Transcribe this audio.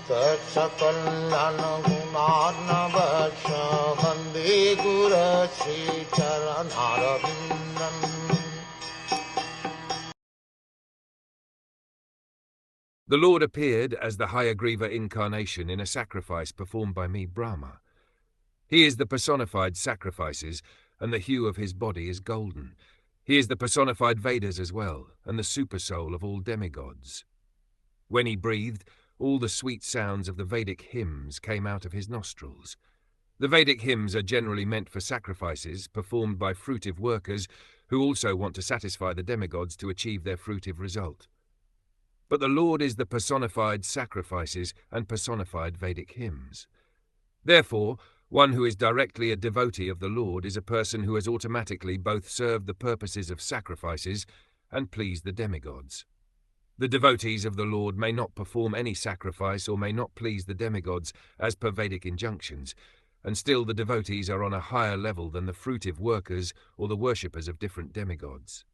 Saksakallan gunarnavasya Vande Guru Sri Charanarabindan. The Lord appeared as the hayagriva incarnation in a sacrifice performed by me, Brahma. He is the personified sacrifices, and the hue of his body is golden. He is the personified Vedas as well, and the supersoul of all demigods. When he breathed, all the sweet sounds of the Vedic hymns came out of his nostrils. The Vedic hymns are generally meant for sacrifices performed by fruitive workers who also want to satisfy the demigods to achieve their fruitive result. But the Lord is the personified sacrifices and personified Vedic hymns. Therefore, one who is directly a devotee of the Lord is a person who has automatically both served the purposes of sacrifices and pleased the demigods. The devotees of the Lord may not perform any sacrifice or may not please the demigods as per Vedic injunctions, and still the devotees are on a higher level than the fruitive workers or the worshippers of different demigods.